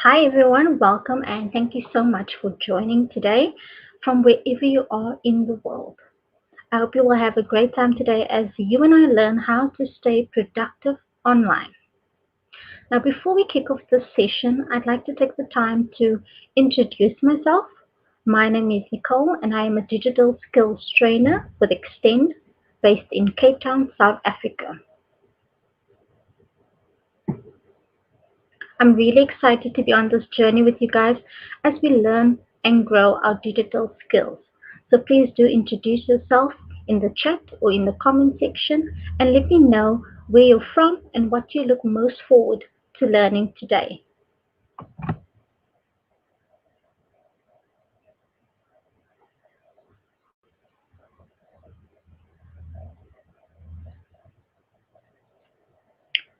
Hi everyone, welcome and thank you so much for joining today from wherever you are in the world. I hope you will have a great time today as you and I learn how to stay productive online. Now, before we kick off this session, I'd like to take the time to introduce myself. My name is Nicole and I am a digital skills trainer with Extend based in Cape Town, South Africa. I'm really excited to be on this journey with you guys as we learn and grow our digital skills. So please do introduce yourself in the chat or in the comment section and let me know where you're from and what you look most forward to learning today.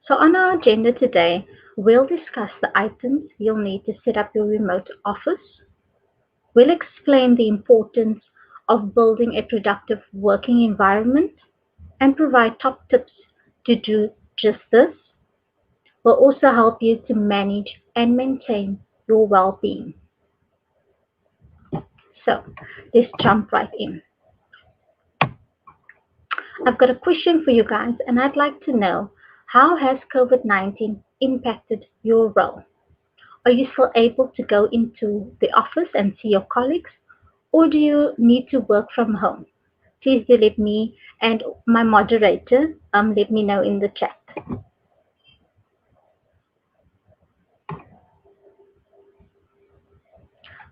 So on our agenda today, we'll discuss the items you'll need to set up your remote office. We'll explain the importance of building a productive working environment and provide top tips to do just this. Will also help you to manage and maintain your well-being. So let's jump right in. I've got a question for you guys, and I'd like to know, how has COVID-19 impacted your role? Are you still able to go into the office and see your colleagues, or do you need to work from home? Please do let me and my moderator let me know in the chat.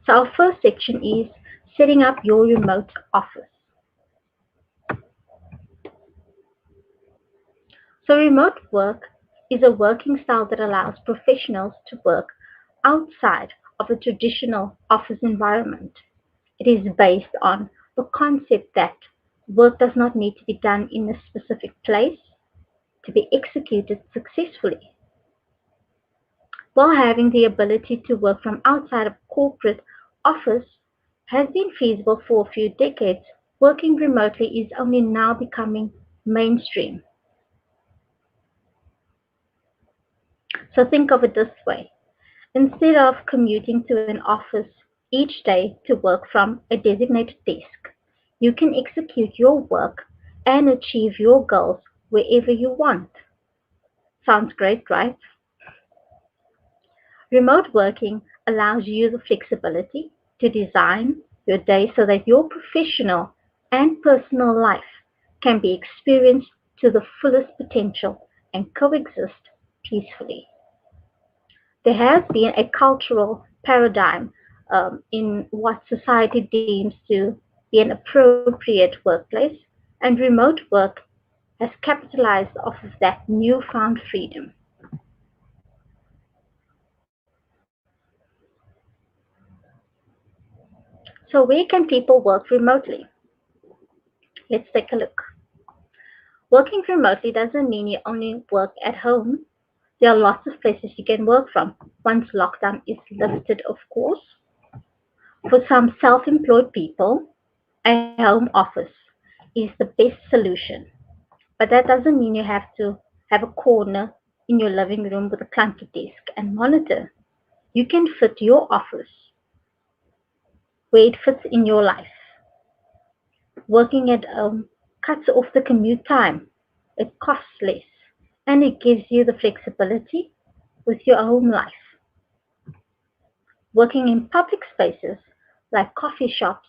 So our first section is setting up your remote office. So remote work is a working style that allows professionals to work outside of a traditional office environment. It is based on the concept that work does not need to be done in a specific place to be executed successfully. While having the ability to work from outside of corporate office has been feasible for a few decades, working remotely is only now becoming mainstream. So think of it this way. Instead of commuting to an office each day to work from a designated desk, you can execute your work and achieve your goals wherever you want. Sounds great, right? Remote working allows you the flexibility to design your day so that your professional and personal life can be experienced to the fullest potential and coexist peacefully. There has been a cultural paradigm in what society deems to be an appropriate workplace, and remote work has capitalized off of that newfound freedom. So, where can people work remotely? Let's take a look. Working remotely doesn't mean you only work at home. There are lots of places you can work from once lockdown is lifted, of course. For some self employed people, a home office is the best solution. But that doesn't mean you have to have a corner in your living room with a clunky desk and monitor. You can fit your office where it fits in your life. Working at home cuts off the commute time. It costs less and it gives you the flexibility with your home life. Working in public spaces like coffee shops,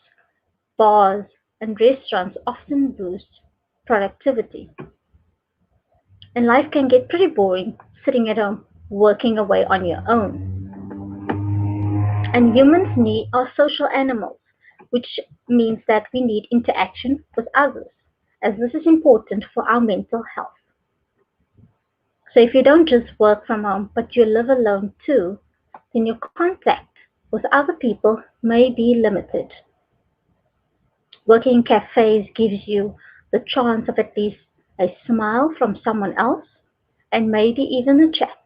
bars, and restaurants often boosts productivity. And life can get pretty boring sitting at home working away on your own. And humans are social animals, which means that we need interaction with others, as this is important for our mental health. So if you don't just work from home, but you live alone too, then your contact with other people may be limited. Working in cafes gives you the chance of at least a smile from someone else and maybe even a chat.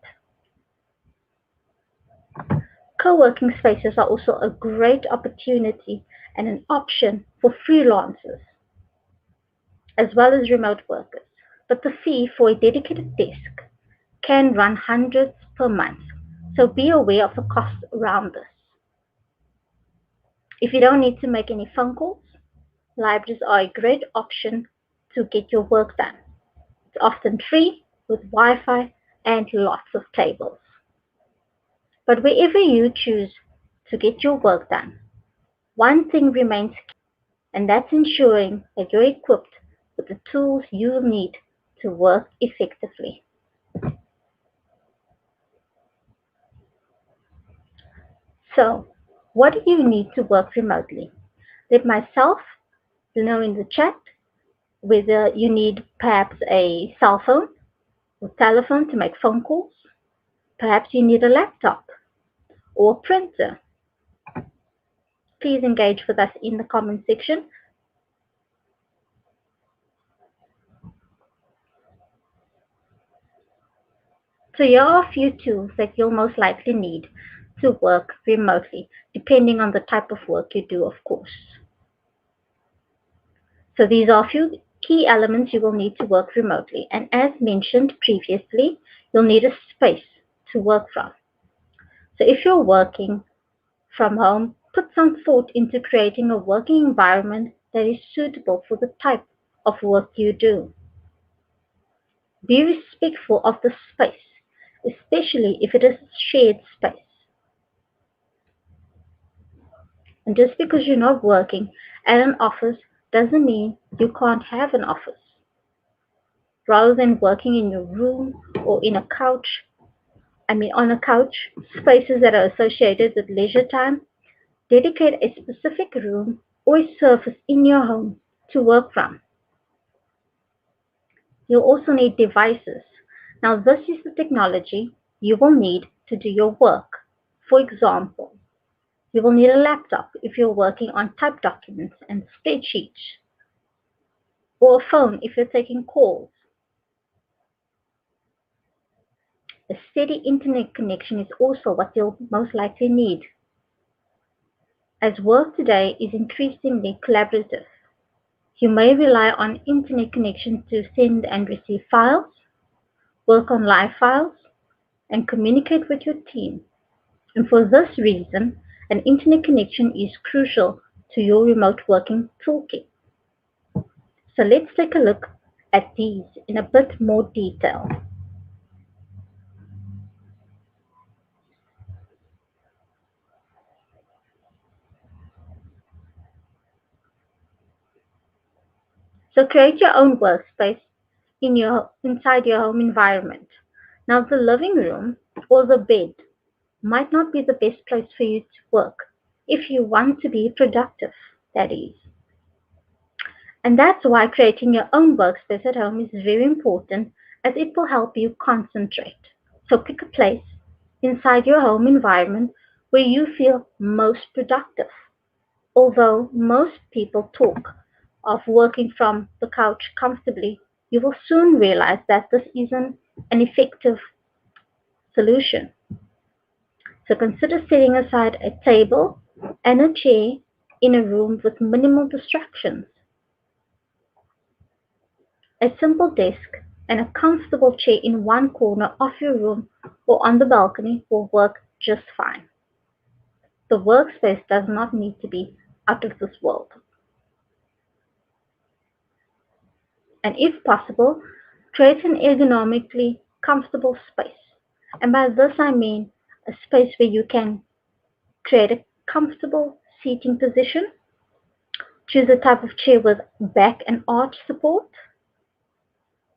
Co-working spaces are also a great opportunity and an option for freelancers as well as remote workers. But the fee for a dedicated desk can run hundreds per month. So be aware of the costs around this. If you don't need to make any phone calls, libraries are a great option to get your work done. It's often free with Wi-Fi and lots of tables. But wherever you choose to get your work done, one thing remains key, and that's ensuring that you're equipped with the tools you need to work effectively. So, what do you need to work remotely? Let myself know in the chat whether you need perhaps a cell phone or telephone to make phone calls. Perhaps you need a laptop or a printer. Please engage with us in the comment section. So here are a few tools that you'll most likely need to work remotely, depending on the type of work you do, of course. So these are a few key elements you will need to work remotely. And as mentioned previously, you'll need a space to work from. So if you're working from home, put some thought into creating a working environment that is suitable for the type of work you do. Be respectful of the space, especially if it is shared space. And just because you're not working at an office doesn't mean you can't have an office. Rather than working in your room or on a couch, spaces that are associated with leisure time, dedicate a specific room or a surface in your home to work from. You'll also need devices. Now, this is the technology you will need to do your work. For example, you will need a laptop if you're working on typed documents and spreadsheets, or a phone if you're taking calls. A steady internet connection is also what you'll most likely need, as work today is increasingly collaborative. You may rely on internet connection to send and receive files, work on live files, and communicate with your team. And for this reason, an internet connection is crucial to your remote working toolkit. So let's take a look at these in a bit more detail. So create your own workspace inside your home environment. Now the living room or the bed might not be the best place for you to work if you want to be productive, that is. And that's why creating your own workspace at home is very important, as it will help you concentrate. So pick a place inside your home environment where you feel most productive. Although most people talk of working from the couch comfortably, you will soon realize that this isn't an effective solution. So consider setting aside a table and a chair in a room with minimal distractions. A simple desk and a comfortable chair in one corner of your room or on the balcony will work just fine. The workspace does not need to be out of this world. And if possible, create an ergonomically comfortable space. And by this I mean a space where you can create a comfortable seating position. Choose a type of chair with back and arch support.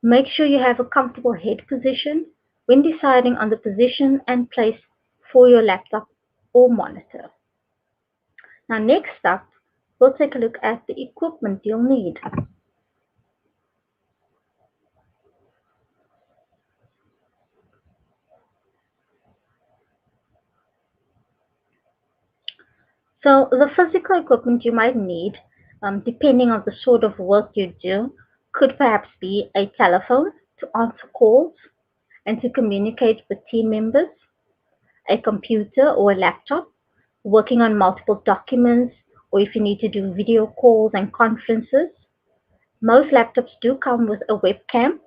Make sure you have a comfortable head position when deciding on the position and place for your laptop or monitor. Now next up, we'll take a look at the equipment you'll need. So the physical equipment you might need, depending on the sort of work you do, could perhaps be a telephone to answer calls and to communicate with team members, a computer or a laptop, working on multiple documents, or if you need to do video calls and conferences. Most laptops do come with a webcam,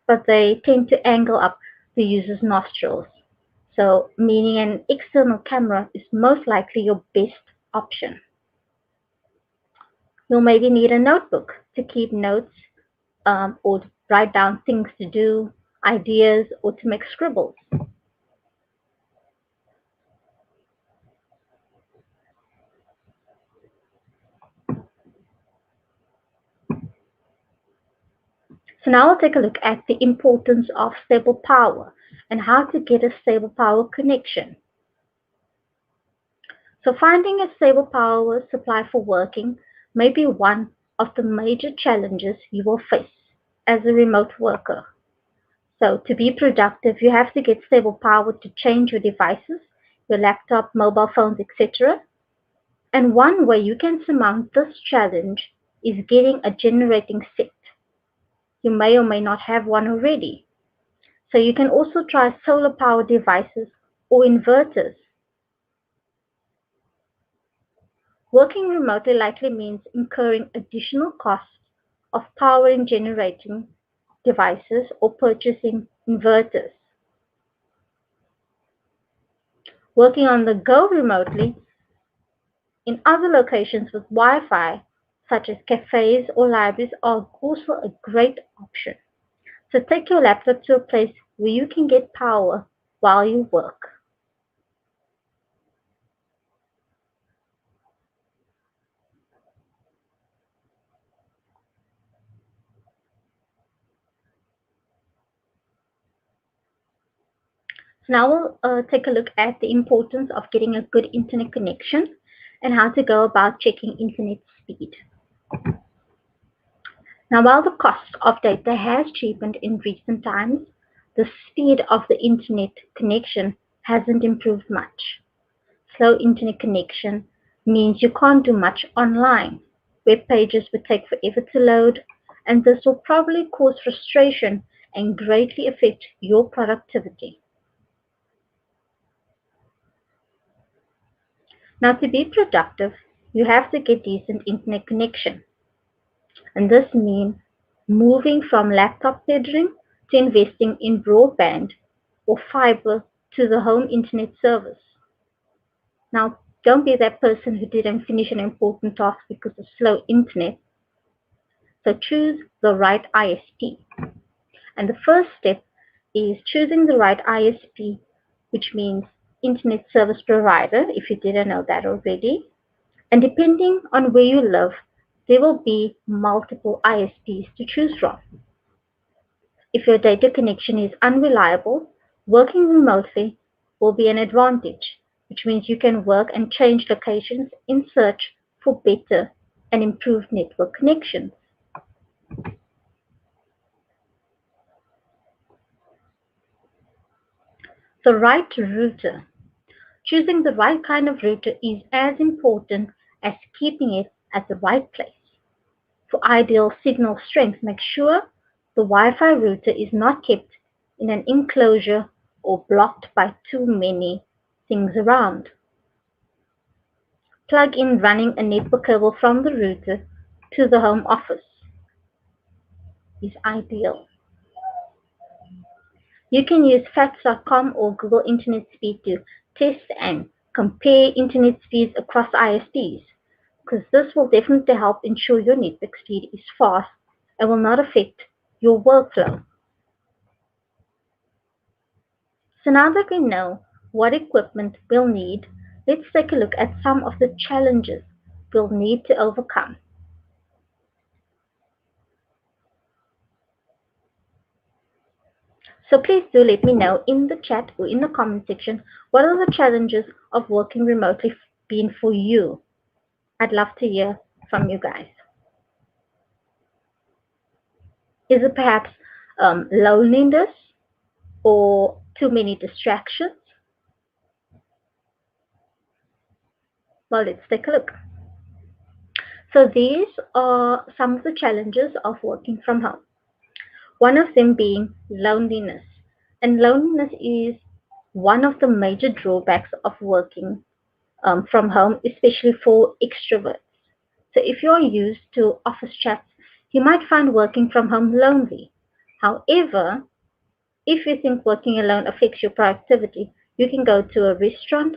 but they tend to angle up the user's nostrils. So, meaning an external camera is most likely your best option. You'll maybe need a notebook to keep notes or to write down things to do, ideas, or to make scribbles. So now we'll take a look at the importance of stable power and how to get a stable power connection. So finding a stable power supply for working may be one of the major challenges you will face as a remote worker. So to be productive, you have to get stable power to change your devices, your laptop, mobile phones, etc. And one way you can surmount this challenge is getting a generating set. You may or may not have one already. So you can also try solar power devices or inverters. Working remotely likely means incurring additional costs of powering generating devices or purchasing inverters. Working on the go remotely in other locations with Wi-Fi, such as cafes or libraries, are also a great option. So take your laptop to a place where you can get power while you work. So now we'll take a look at the importance of getting a good internet connection and how to go about checking internet speed. Now, while the cost of data has cheapened in recent times, the speed of the internet connection hasn't improved much. Slow internet connection means you can't do much online. Web pages would take forever to load, and this will probably cause frustration and greatly affect your productivity. Now, to be productive, you have to get decent internet connection, and this means moving from laptop tethering to investing in broadband or fiber to the home internet service. Now, don't be that person who didn't finish an important task because of slow internet. So choose the right ISP. And the first step is choosing the right ISP, which means internet service provider, if you didn't know that already. And depending on where you live, there will be multiple ISPs to choose from. If your data connection is unreliable, working remotely will be an advantage, which means you can work and change locations in search for better and improved network connections. The right router. Choosing the right kind of router is as important as keeping it at the right place. For ideal signal strength, make sure the Wi-Fi router is not kept in an enclosure or blocked by too many things around. Plug in running a network cable from the router to the home office is ideal. You can use facts.com or Google Internet Speed to test and compare internet speeds across ISPs, because this will definitely help ensure your network speed is fast and will not affect your workflow. So now that we know what equipment we'll need, let's take a look at some of the challenges we'll need to overcome. So please do let me know in the chat or in the comment section what are the challenges of working remotely been for you. I'd love to hear from you guys. Is it perhaps loneliness or too many distractions? Well, let's take a look. So these are some of the challenges of working from home. One of them being loneliness. And loneliness is one of the major drawbacks of working from home, especially for extroverts. So if you're used to office chats, you might find working from home lonely. However, if you think working alone affects your productivity, You can go to a restaurant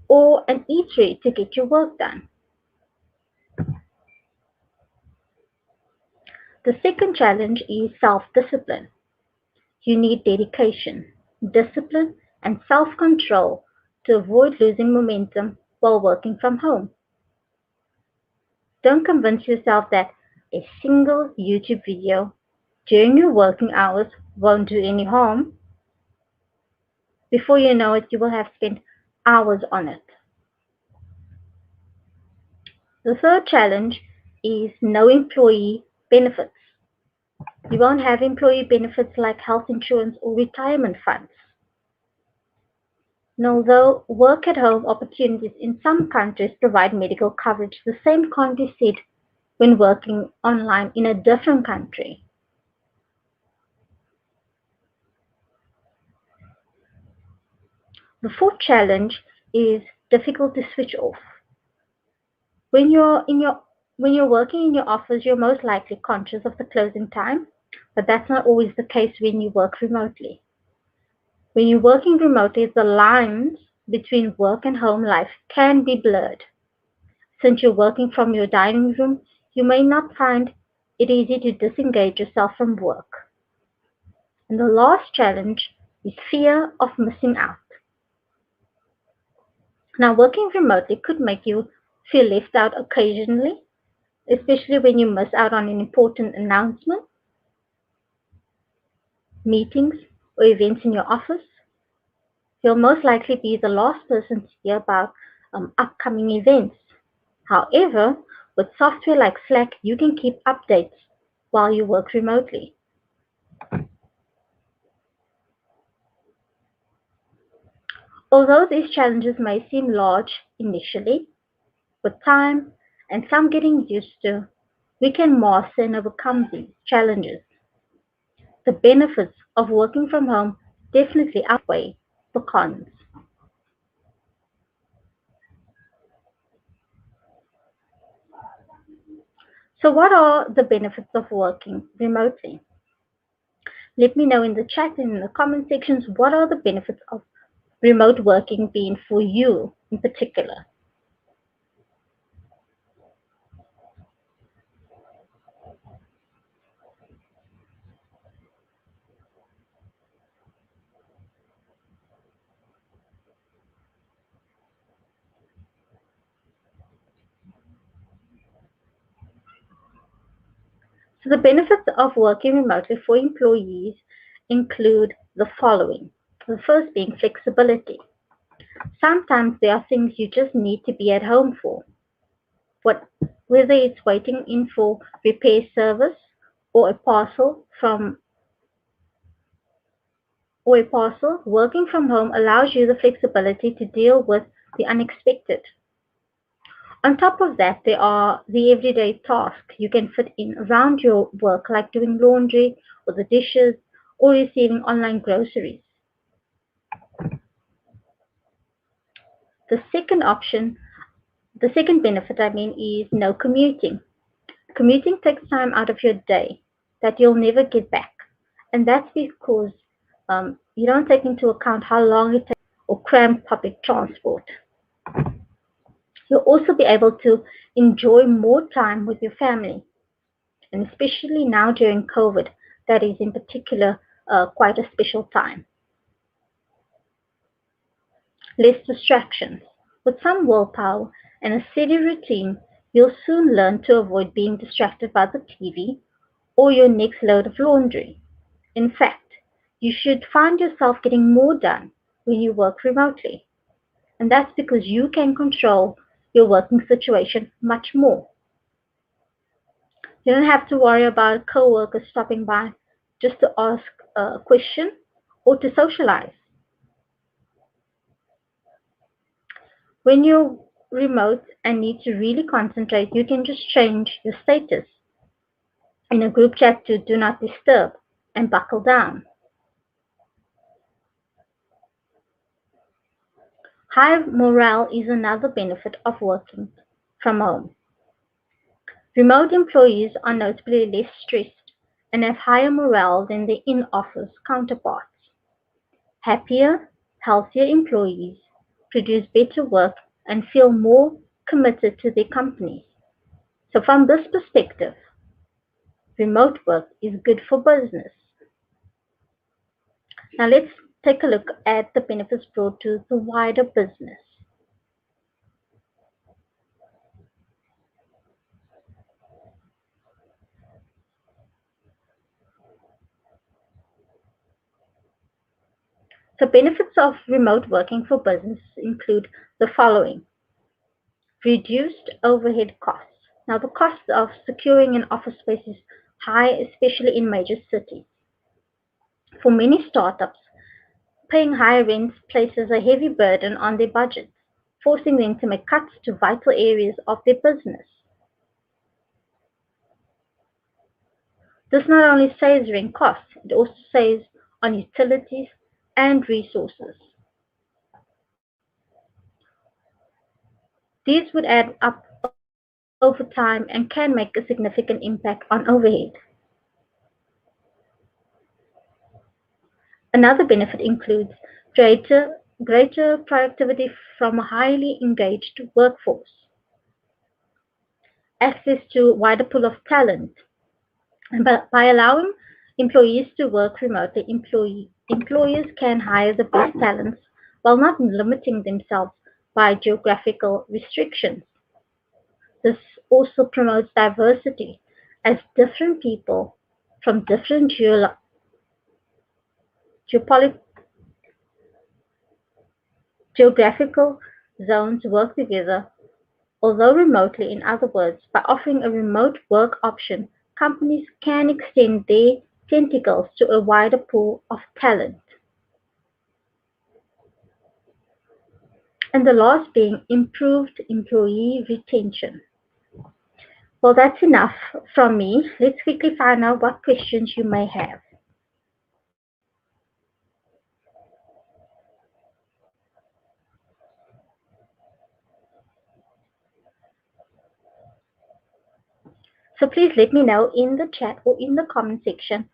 or an eatery to get your work done. The second challenge is self-discipline. You need dedication, discipline, and self-control to avoid losing momentum while working from home. Don't convince yourself that a single YouTube video during your working hours won't do any harm. Before you know it, you will have spent hours on it. The third challenge is no employee benefits. You won't have employee benefits like health insurance or retirement funds. And although work at home opportunities in some countries provide medical coverage, the same can't be said when working online in a different country. The fourth challenge is difficult to switch off. When you're in your when you're working in your office, you're most likely conscious of the closing time, but that's not always the case when you work remotely. When you're working remotely, the lines between work and home life can be blurred. Since you're working from your dining room, you may not find it easy to disengage yourself from work. And the last challenge is fear of missing out. Now, working remotely could make you feel left out occasionally, especially when you miss out on an important announcement, meetings, or events in your office. You'll most likely be the last person to hear about upcoming events. However, with software like Slack, you can keep updates while you work remotely. Although these challenges may seem large initially, with time and some getting used to, we can master and overcome these challenges. The benefits of working from home definitely outweigh the cons. So, what are the benefits of working remotely? Let me know in the chat and in the comment sections what are the benefits of remote working being for you in particular. So, the benefits of working remotely for employees include the following. The first being flexibility. Sometimes there are things you just need to be at home for. What, whether it's waiting in for repair service or a parcel from or a parcel, working from home allows you the flexibility to deal with the unexpected. On top of that, there are the everyday tasks you can fit in around your work, like doing laundry or the dishes or receiving online groceries. The second option, the second benefit, is no commuting. Commuting takes time out of your day that you'll never get back. And that's because you don't take into account how long it takes or cramped public transport. You'll also be able to enjoy more time with your family. And especially now during COVID, that is in particular quite a special time. Less distractions. With some willpower and a steady routine, you'll soon learn to avoid being distracted by the TV or your next load of laundry. In fact, you should find yourself getting more done when you work remotely. And that's because you can control your working situation much more. You don't have to worry about coworkers stopping by just to ask a question or to socialize. When you're remote and need to really concentrate, you can just change your status in a group chat to do not disturb and buckle down. High morale is another benefit of working from home. Remote employees are notably less stressed and have higher morale than their in office counterparts. Happier, Healthier employees produce better work and feel more committed to their companies. So, from this perspective, remote work is good for business. Now, let's take a look at the benefits brought to the wider business. So, benefits of remote working for business include the following: reduced overhead costs. Now, the cost of securing an office space is high, especially in major cities. For many startups, paying high rents places a heavy burden on their budgets, forcing them to make cuts to vital areas of their business. This not only saves rent costs, it also saves on utilities and resources. These would add up over time and can make a significant impact on overhead. Another benefit includes greater productivity from a highly engaged workforce, access to a wider pool of talent, and by allowing employees to work remotely, employers can hire the best talents while not limiting themselves by geographical restrictions. This also promotes diversity, as different people from different geopolit- geographical zones work together, although remotely. In other words, by offering a remote work option, companies can extend their tentacles to a wider pool of talent. And the last being improved employee retention. Well, that's enough from me. Let's quickly find out what questions you may have. So please let me know in the chat or in the comment section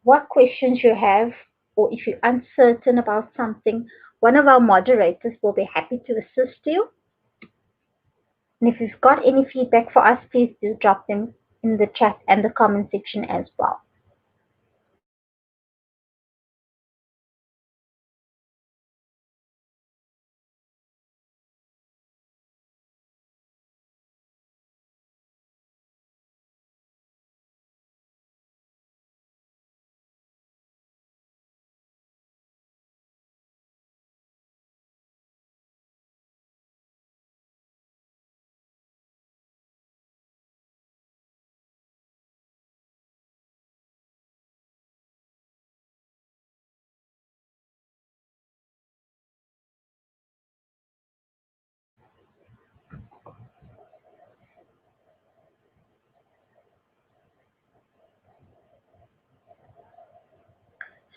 what questions you have, or if you're uncertain about something. One of our moderators will be happy to assist you. And if you've got any feedback for us, please do drop them in the chat and the comment section as well.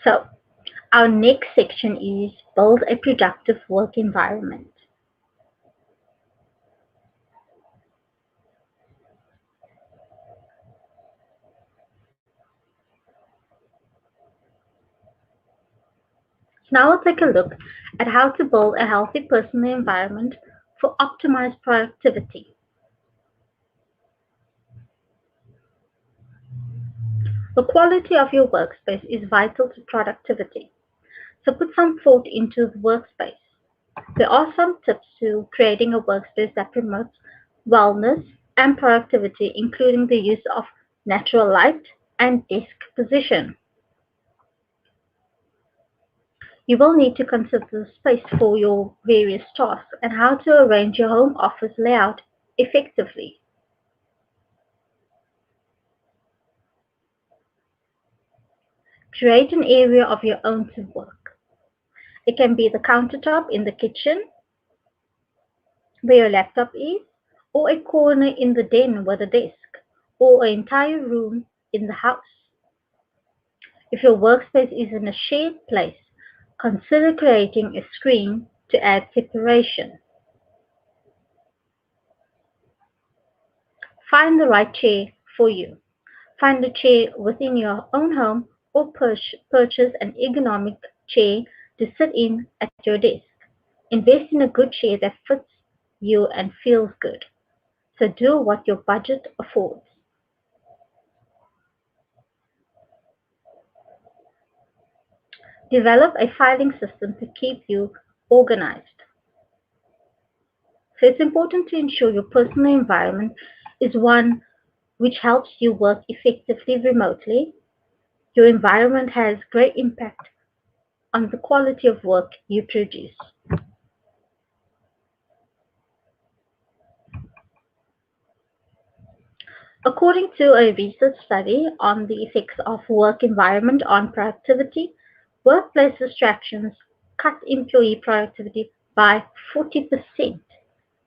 So our next section is build a productive work environment. Now we'll take a look at how to build a healthy personal environment for optimized productivity. The quality of your workspace is vital to productivity, so put some thought into the workspace. There are some tips to creating a workspace that promotes wellness and productivity, including the use of natural light and desk position. You will need to consider the space for your various tasks and how to arrange your home office layout effectively. Create an area of your own to work. It can be the countertop in the kitchen where your laptop is, or a corner in the den with a desk, or an entire room in the house. If your workspace is in a shared place, consider creating a screen to add separation. Find the right chair for you. Find a chair within your own home or purchase an ergonomic chair to sit in at your desk. Invest in a good chair that fits you and feels good. So do what your budget affords. Develop a filing system to keep you organized. So it's important to ensure your personal environment is one which helps you work effectively remotely. Your environment has great impact on the quality of work you produce. According to a research study on the effects of work environment on productivity, workplace distractions cut employee productivity by 40%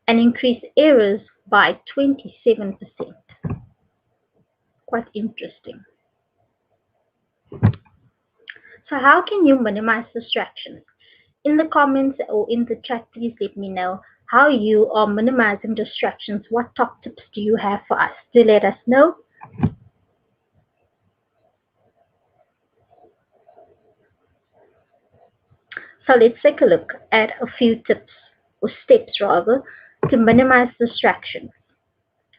and increase errors by 27%. Quite interesting. So how can you minimize distractions? In the comments or in the chat, please let me know how you are minimizing distractions. What top tips do you have for us? Do let us know. So let's take a look at a few tips or steps rather to minimize distractions.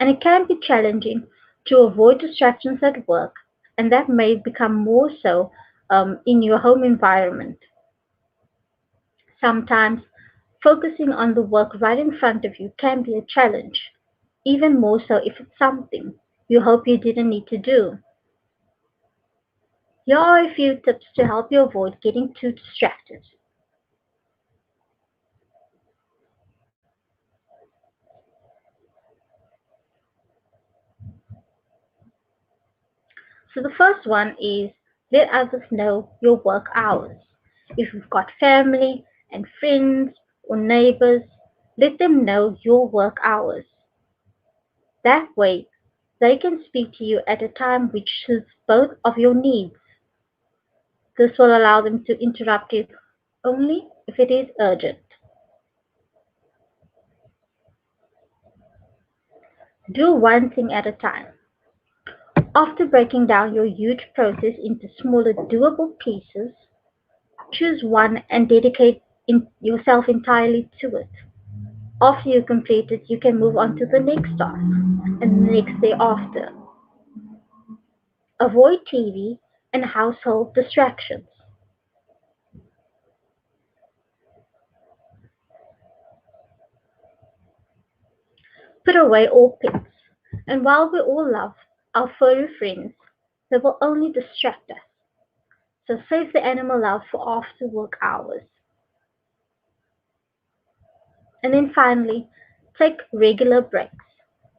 And it can be challenging to avoid distractions at work, and that may become more so in your home environment. Sometimes focusing on the work right in front of you can be a challenge, even more so if it's something you hope you didn't need to do. Here are a few tips to help you avoid getting too distracted. So the first one is let others know your work hours. If you've got family and friends or neighbors, let them know your work hours. That way, they can speak to you at a time which suits both of your needs. This will allow them to interrupt you only if it is urgent. Do one thing at a time. After breaking down your huge process into smaller, doable pieces, choose one and dedicate yourself entirely to it. After you complete it, you can move on to the next task and the next day after. Avoid TV and household distractions. Put away all pets. And while we all love our furry friends, they will only distract us. So save the animal love for after work hours. And then finally, take regular breaks.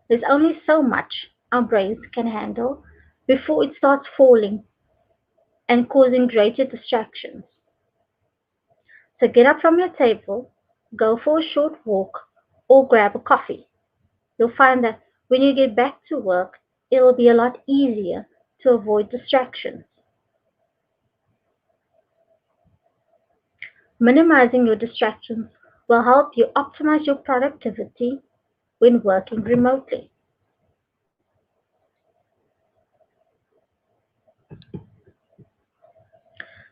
There's only so much our brains can handle before it starts falling and causing greater distractions. So get up from your table, go for a short walk, or grab a coffee. You'll find that when you get back to work, it'll be a lot easier to avoid distractions. Minimizing your distractions will help you optimize your productivity when working remotely.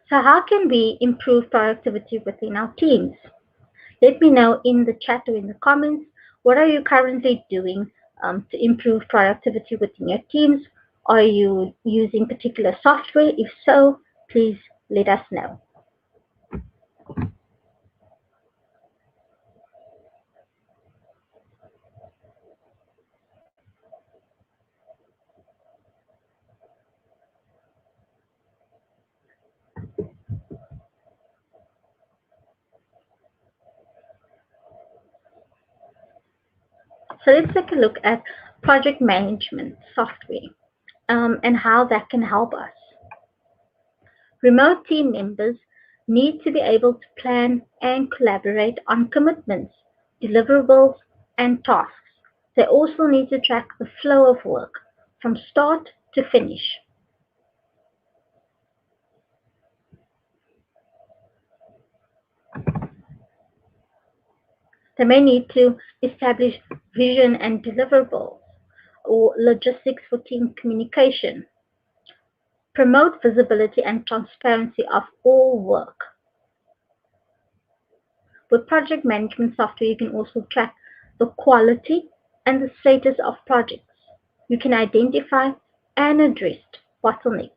So, how can we improve productivity within our teams? Let me know in the chat or in the comments what are you currently doing to improve productivity within your teams? Are you using particular software? If so, please let us know. So let's take a look at project management software and how that can help us. Remote team members need to be able to plan and collaborate on commitments, deliverables, and tasks. They also need to track the flow of work from start to finish. They may need to establish vision and deliverables or logistics for team communication, promote visibility and transparency of all work. With project management software, you can also track the quality and the status of projects. You can identify and address bottlenecks.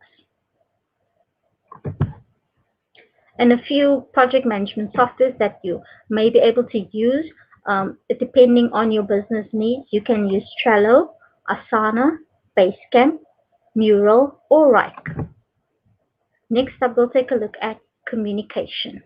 And a few project management softwares that you may be able to use, depending on your business needs, you can use Trello, Asana, Basecamp, Mural, or Rike. Next up, we'll take a look at communication.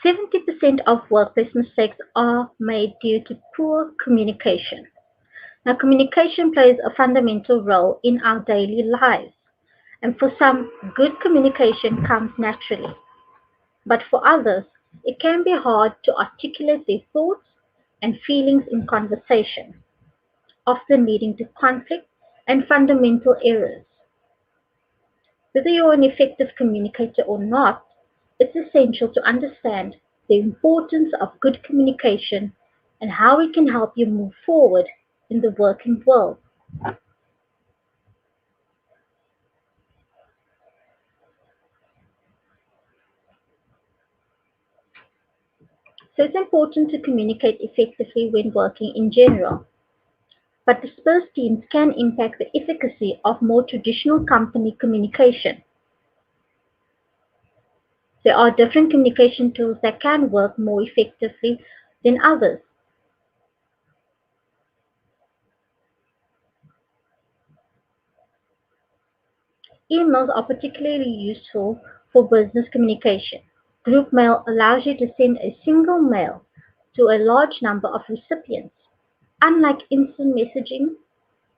"70% of workplace mistakes are made due to poor communication." Now, communication plays a fundamental role in our daily lives, and for some, good communication comes naturally. But for others, it can be hard to articulate their thoughts and feelings in conversation, often leading to conflict and fundamental errors. Whether you're an effective communicator or not, it's essential to understand the importance of good communication and how it can help you move forward in the working world. So it's important to communicate effectively when working in general. But dispersed teams can impact the efficacy of more traditional company communication. There are different communication tools that can work more effectively than others. Emails are particularly useful for business communication. Group mail allows you to send a single mail to a large number of recipients. Unlike instant messaging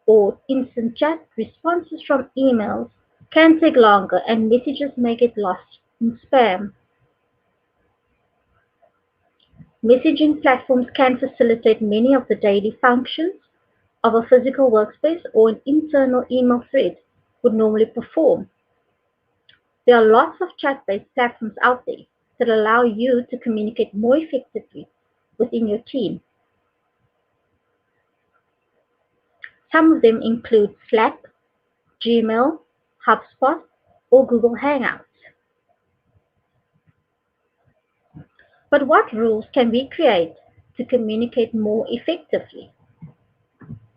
or instant chat, responses from emails can take longer and messages may get lost in spam. Messaging platforms can facilitate many of the daily functions of a physical workspace or an internal email thread would normally perform. There are lots of chat-based platforms out there that allow you to communicate more effectively within your team. Some of them include Slack, Gmail, HubSpot, or Google Hangouts. But what rules can we create to communicate more effectively?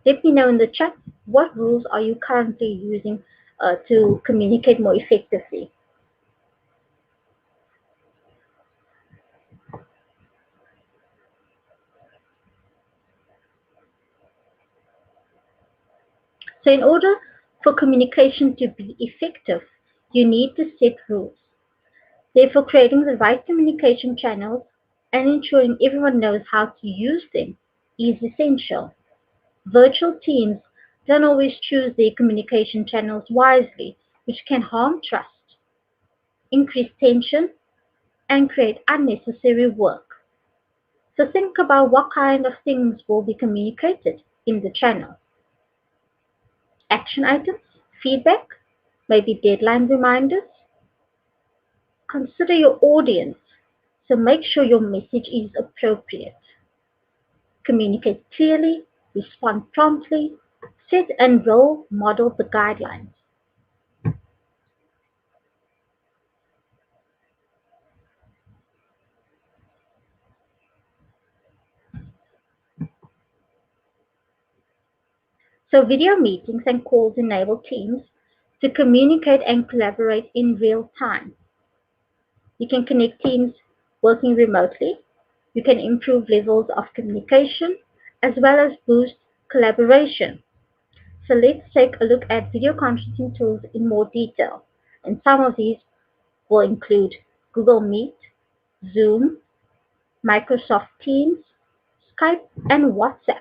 Let me know in the chat, what rules are you currently using to communicate more effectively? So in order for communication to be effective, you need to set rules. Therefore, creating the right communication channels and ensuring everyone knows how to use them is essential. Virtual teams don't always choose their communication channels wisely, which can harm trust, increase tension, and create unnecessary work. So think about what kind of things will be communicated in the channel. Action items, feedback, maybe deadline reminders. Consider your audience, so make sure your message is appropriate. Communicate clearly, respond promptly, set and role model the guidelines. So video meetings and calls enable teams to communicate and collaborate in real time. You can connect teams working remotely. You can improve levels of communication as well as boost collaboration. So let's take a look at video conferencing tools in more detail. And some of these will include Google Meet, Zoom, Microsoft Teams, Skype, and WhatsApp.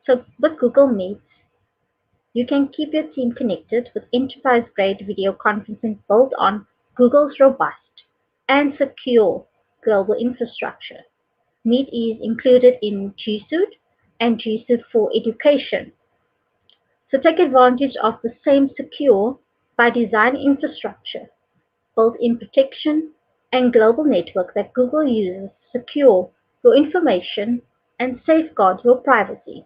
So with Google Meet, you can keep your team connected with enterprise-grade video conferencing built on Google's robust and secure global infrastructure. Meet is included in G Suite and G Suite for Education. So take advantage of the same secure by design infrastructure, built-in protection, and global network that Google uses to secure your information and safeguard your privacy.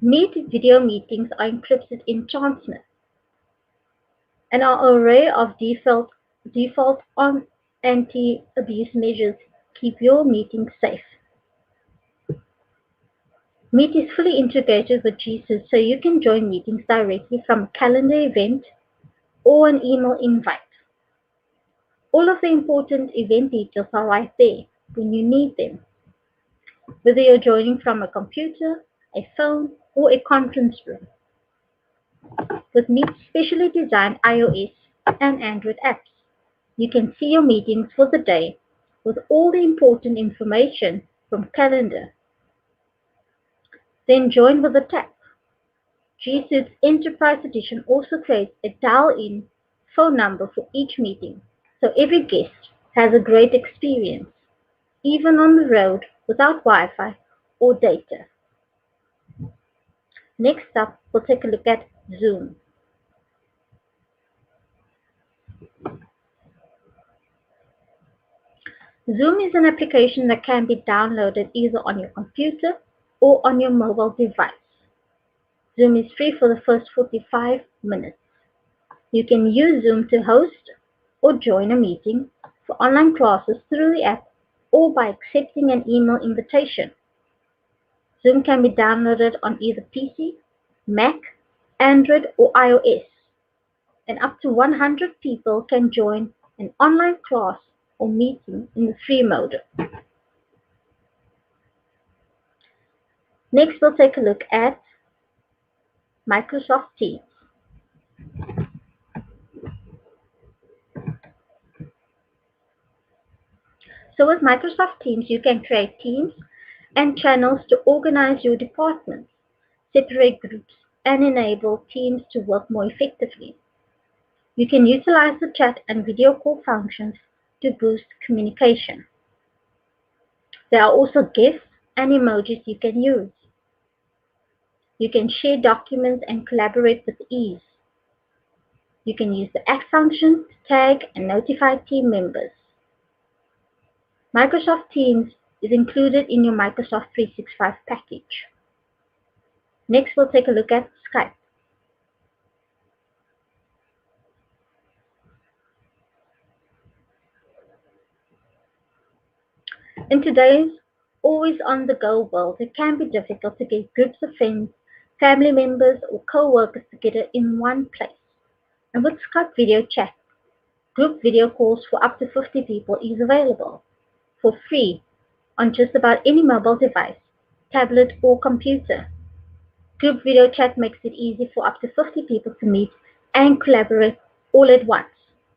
Meet video meetings are encrypted in transnet and our array of default on anti-abuse measures keep your meetings safe. Meet is fully integrated with G Suite so you can join meetings directly from a calendar event or an email invite. All of the important event details are right there when you need them, whether you're joining from a computer, a phone, or a conference room. With Meet's specially designed iOS and Android apps, you can see your meetings for the day with all the important information from calendar. Then join with a tap. G Suite's Enterprise Edition also creates a dial-in phone number for each meeting, so every guest has a great experience, even on the road without Wi-Fi or data. Next up, we'll take a look at Zoom. Zoom is an application that can be downloaded either on your computer or on your mobile device. Zoom is free for the first 45 minutes. You can use Zoom to host or join a meeting, for online classes through the app, or by accepting an email invitation. Zoom can be downloaded on either PC, Mac, Android, or iOS, and up to 100 people can join an online class or meeting in the free mode. Next, we'll take a look at Microsoft Teams. So with Microsoft Teams, you can create teams and channels to organize your departments, separate groups, and enable teams to work more effectively. You can utilize the chat and video call functions to boost communication. There are also GIFs and emojis you can use. You can share documents and collaborate with ease. You can use the add function to tag and notify team members. Microsoft Teams is included in your Microsoft 365 package. Next, we'll take a look at Skype. In today's always on the go world, it can be difficult to get groups of friends, family members, or co-workers together in one place. And with Skype video chat, group video calls for up to 50 people is available for free on just about any mobile device, tablet, or computer. Group video chat makes it easy for up to 50 people to meet and collaborate all at once.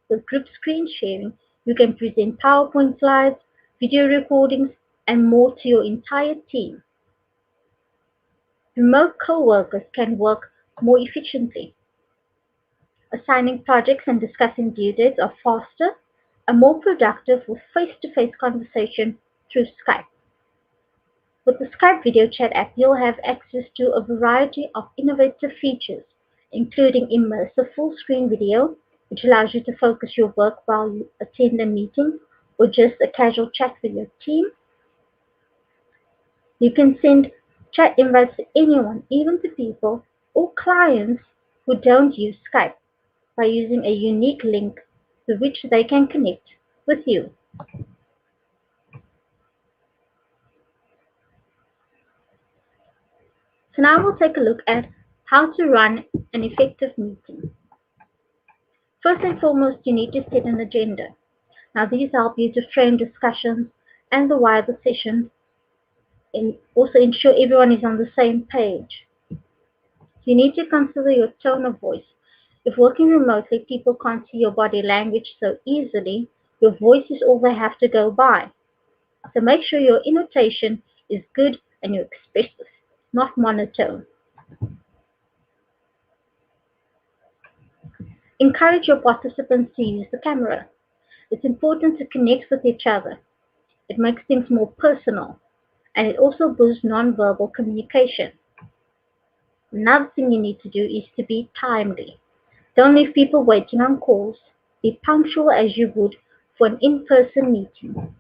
With group screen sharing, you can present PowerPoint slides, video recordings, and more to your entire team. Remote co-workers can work more efficiently. Assigning projects and discussing due dates are faster and more productive with face-to-face conversation through Skype. With the Skype video chat app, you'll have access to a variety of innovative features, including immersive full-screen video, which allows you to focus your work while you attend a meeting or just a casual chat with your team. You can send chat invites to anyone, even to people or clients who don't use Skype, by using a unique link to which they can connect with you. So now we'll take a look at how to run an effective meeting. First and foremost, you need to set an agenda. Now these help you to frame discussions and the wider session and also ensure everyone is on the same page. You need to consider your tone of voice. If working remotely, people can't see your body language so easily, your voice is all they have to go by. So make sure your intonation is good and you're expressive, not monotone. Encourage your participants to use the camera. It's important to connect with each other. It makes things more personal, and it also boosts nonverbal communication. Another thing you need to do is to be timely. Don't leave people waiting on calls. Be punctual as you would for an in-person meeting.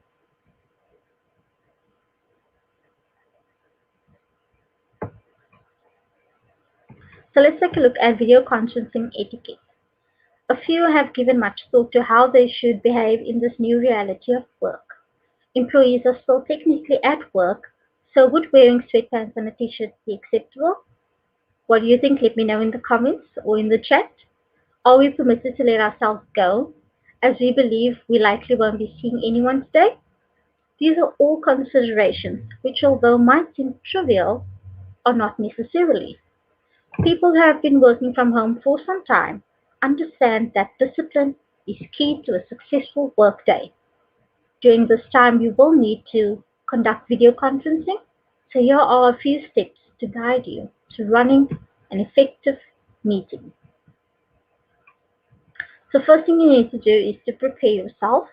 So let's take a look at video conferencing etiquette. A few have given much thought to how they should behave in this new reality of work. Employees are still technically at work, so would wearing sweatpants and a t-shirt be acceptable? What do you think? Let me know in the comments or in the chat. Are we permitted to let ourselves go, as we believe we likely won't be seeing anyone today? These are all considerations which, although might seem trivial, are not necessarily. People who have been working from home for some time understand that discipline is key to a successful workday. During this time, you will need to conduct video conferencing, so here are a few steps to guide you to running an effective meeting. So first thing you need to do is to prepare yourself.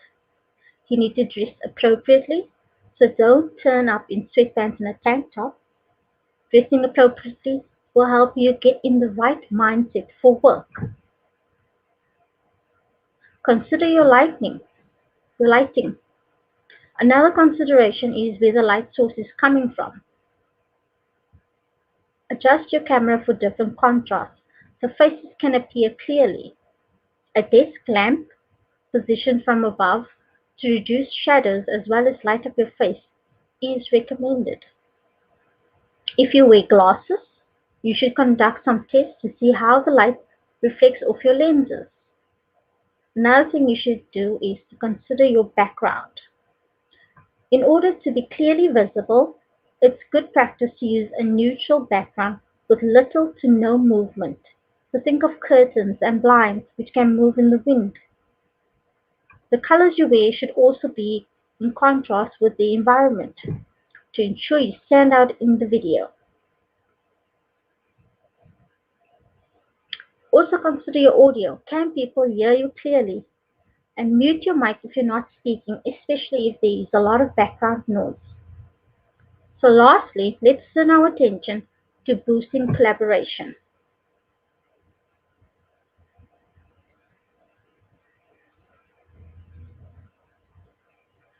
You need to dress appropriately, so don't turn up in sweatpants and a tank top. Dressing appropriately will help you get in the right mindset for work. Consider your lighting. Another consideration is where the light source is coming from. Adjust your camera for different contrasts so faces can appear clearly. A desk lamp positioned from above to reduce shadows as well as light up your face is recommended. If you wear glasses, you should conduct some tests to see how the light reflects off your lenses. Another thing you should do is to consider your background. In order to be clearly visible, it's good practice to use a neutral background with little to no movement. So think of curtains and blinds which can move in the wind. The colors you wear should also be in contrast with the environment to ensure you stand out in the video. Also consider your audio. Can people hear you clearly? And mute your mic if you're not speaking, especially if there is a lot of background noise. So lastly, let's turn our attention to boosting collaboration.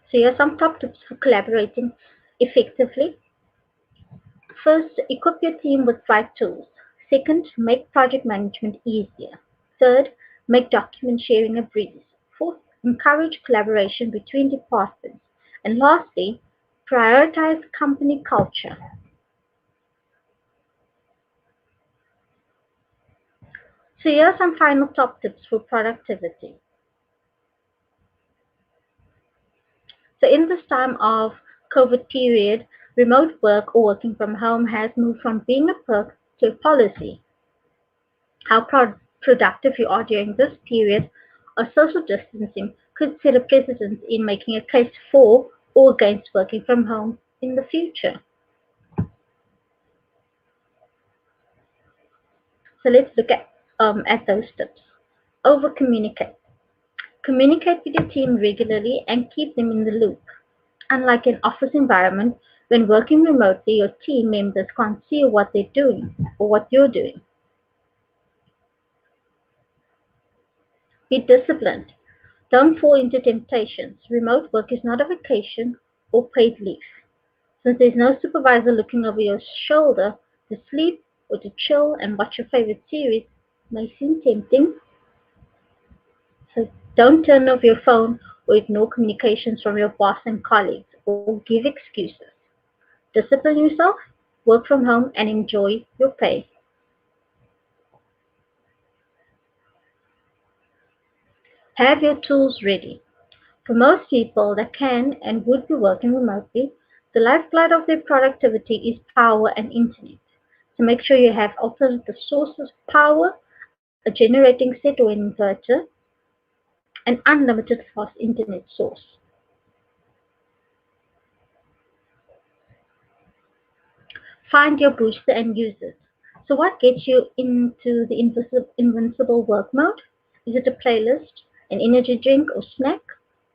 So here are some top tips for collaborating effectively. First, equip your team with right tools. Second, make project management easier. Third, make document sharing a breeze. Fourth, encourage collaboration between departments. And lastly, prioritize company culture. So here are some final top tips for productivity. So in this time of COVID period, remote work or working from home has moved from being a perk to a policy. How productive you are during this period of social distancing could set a precedent in making a case for or against working from home in the future. So let's look at those tips. Over communicate. Communicate with your team regularly and keep them in the loop. Unlike an office environment, when working remotely, your team members can't see what they're doing or what you're doing. Be disciplined. Don't fall into temptations. Remote work is not a vacation or paid leave. Since there's no supervisor looking over your shoulder, to sleep or to chill and watch your favorite series may seem tempting. So don't turn off your phone or ignore communications from your boss and colleagues or give excuses. Discipline yourself, work from home, and enjoy your pay. Have your tools ready. For most people that can and would be working remotely, the lifeblood of their productivity is power and internet. So make sure you have alternative sources of power, a generating set or an inverter, an unlimited fast internet source. Find your booster and use it. So what gets you into the invincible work mode? Is it a playlist, an energy drink or snack?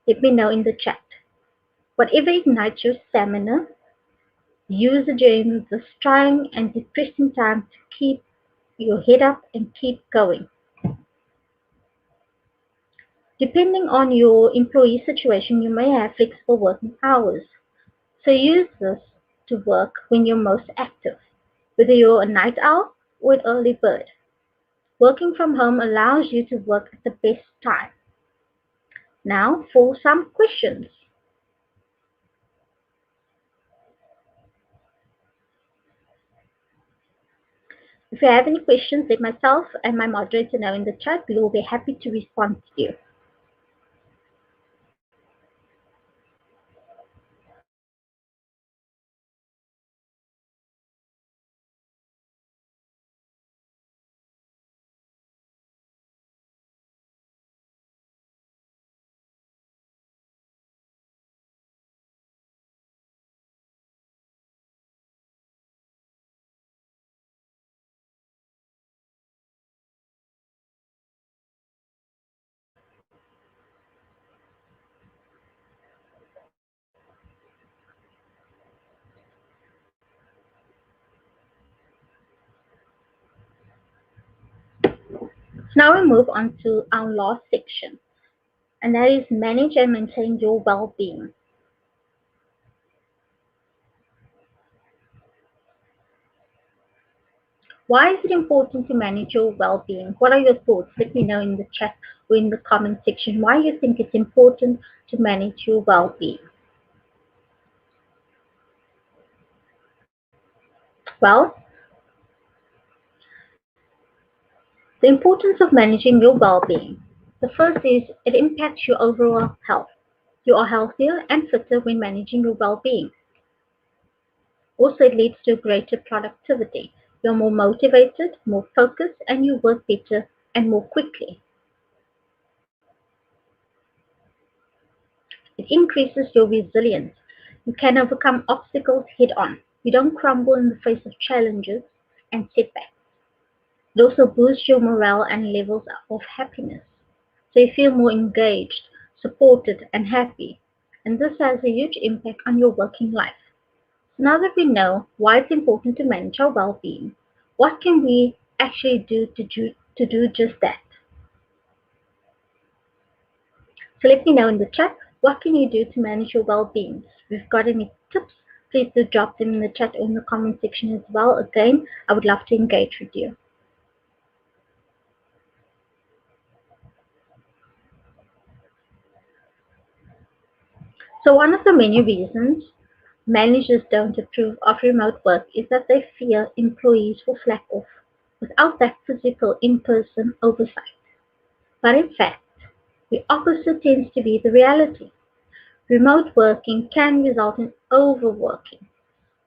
Let me know in the chat. Whatever ignites your stamina, Use it during this trying and depressing time to keep your head up and keep going. Depending on your employee situation, you may have flexible working hours. So use this to work when you're most active, whether you're a night owl or an early bird. Working from home allows you to work at the best time. Now for some questions. If you have any questions, let myself and my moderator know in the chat. We will be happy to respond to you. So now we move on to our last section, and that is manage and maintain your well-being. Why is it important to manage your well-being? What are your thoughts? Let me know in the chat or in the comment section why you think it's important to manage your well-being. Well, the importance of managing your well-being. The first is it impacts your overall health. You are healthier and fitter when managing your well-being. Also, it leads to greater productivity. You're more motivated, more focused, and you work better and more quickly. It increases your resilience. You can overcome obstacles head on. You don't crumble in the face of challenges and setbacks. It also boosts your morale and levels of happiness. So you feel more engaged, supported, and happy. And this has a huge impact on your working life. So now that we know why it's important to manage our well-being, what can we actually do just that? So let me know in the chat, what can you do to manage your well-being? If you've got any tips, please do drop them in the chat or in the comment section as well. Again, I would love to engage with you. So one of the many reasons managers don't approve of remote work is that they fear employees will slack off without that physical in-person oversight. But in fact, the opposite tends to be the reality. Remote working can result in overworking.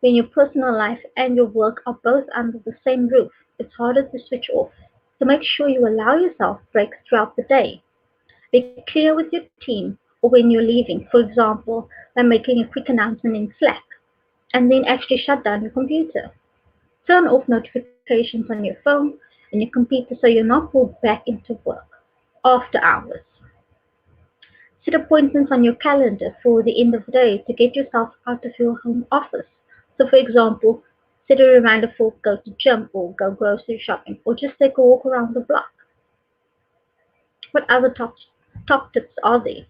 When your personal life and your work are both under the same roof, it's harder to switch off. So make sure you allow yourself breaks throughout the day. Be clear with your team or when you're leaving, for example, by making a quick announcement in Slack, and then actually shut down your computer. Turn off notifications on your phone and your computer so you're not pulled back into work after hours. Set appointments on your calendar for the end of the day to get yourself out of your home office. So, for example, set a reminder for go to gym or go grocery shopping or just take a walk around the block. What other top tips are there?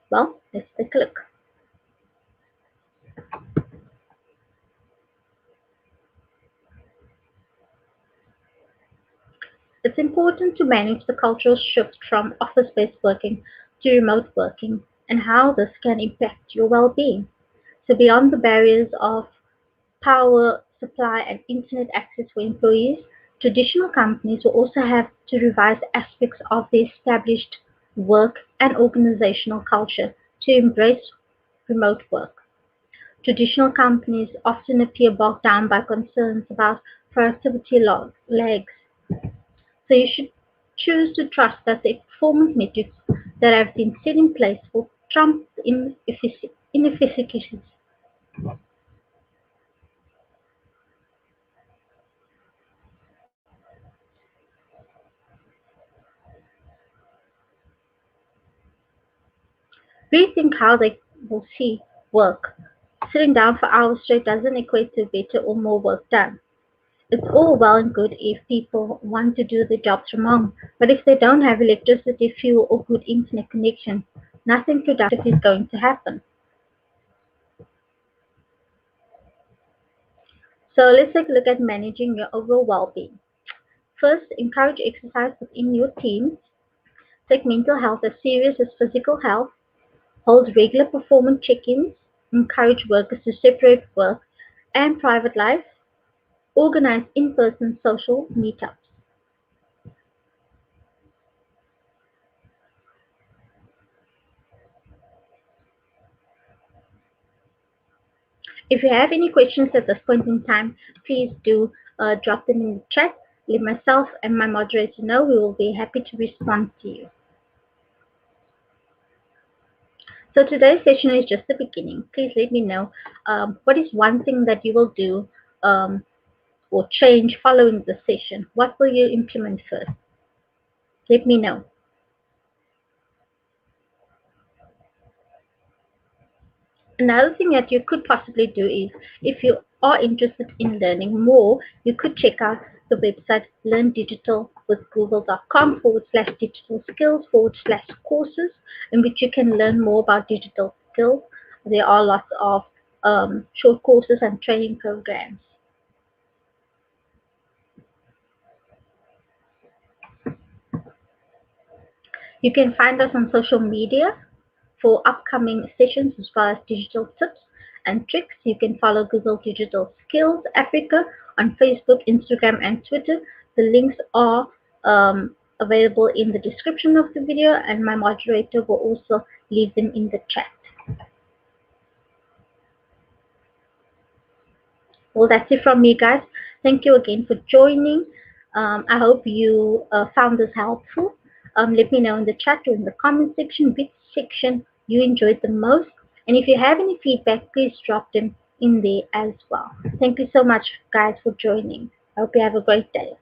Well, let's take a look. It's important to manage the cultural shift from office-based working to remote working and how this can impact your well-being. So beyond the barriers of power supply and internet access for employees, traditional companies will also have to revise aspects of their established work and organizational culture to embrace remote work. Traditional companies often appear bogged down by concerns about productivity lags, so you should choose to trust that the performance metrics that have been set in place will trump inefficiencies. Rethink how they will see work. Sitting down for hours straight doesn't equate to better or more work done. It's all well and good if people want to do their jobs from home, but if they don't have electricity, fuel, or good internet connection, nothing productive is going to happen. So let's take a look at managing your overall well-being. First, encourage exercise within your team. Take mental health as serious as physical health. Hold regular performance check-ins. Encourage workers to separate work and private life. Organize in-person social meetups. If you have any questions at this point in time, please do drop them in the chat. Let myself and my moderator know. We will be happy to respond to you. So today's session is just the beginning. Please let me know what is one thing that you will do or change following the session. What will you implement first? Let me know. Another thing that you could possibly do is, if you are interested in learning more, you could check out the website learndigitalwithgoogle.com/digital skills/courses, in which you can learn more about digital skills. There are lots of short courses and training programs. You can find us on social media for upcoming sessions as well as digital tips and tricks. You can follow Google Digital Skills Africa on Facebook, Instagram, and Twitter. The links are available in the description of the video, and my moderator will also leave them in the chat. Well, that's it from me, guys. Thank you again for joining. I hope you found this helpful. Let me know in the chat or in the comment section which section you enjoyed the most. And if you have any feedback, please drop them in there as well. Thank you so much, guys, for joining. I hope you have a great day.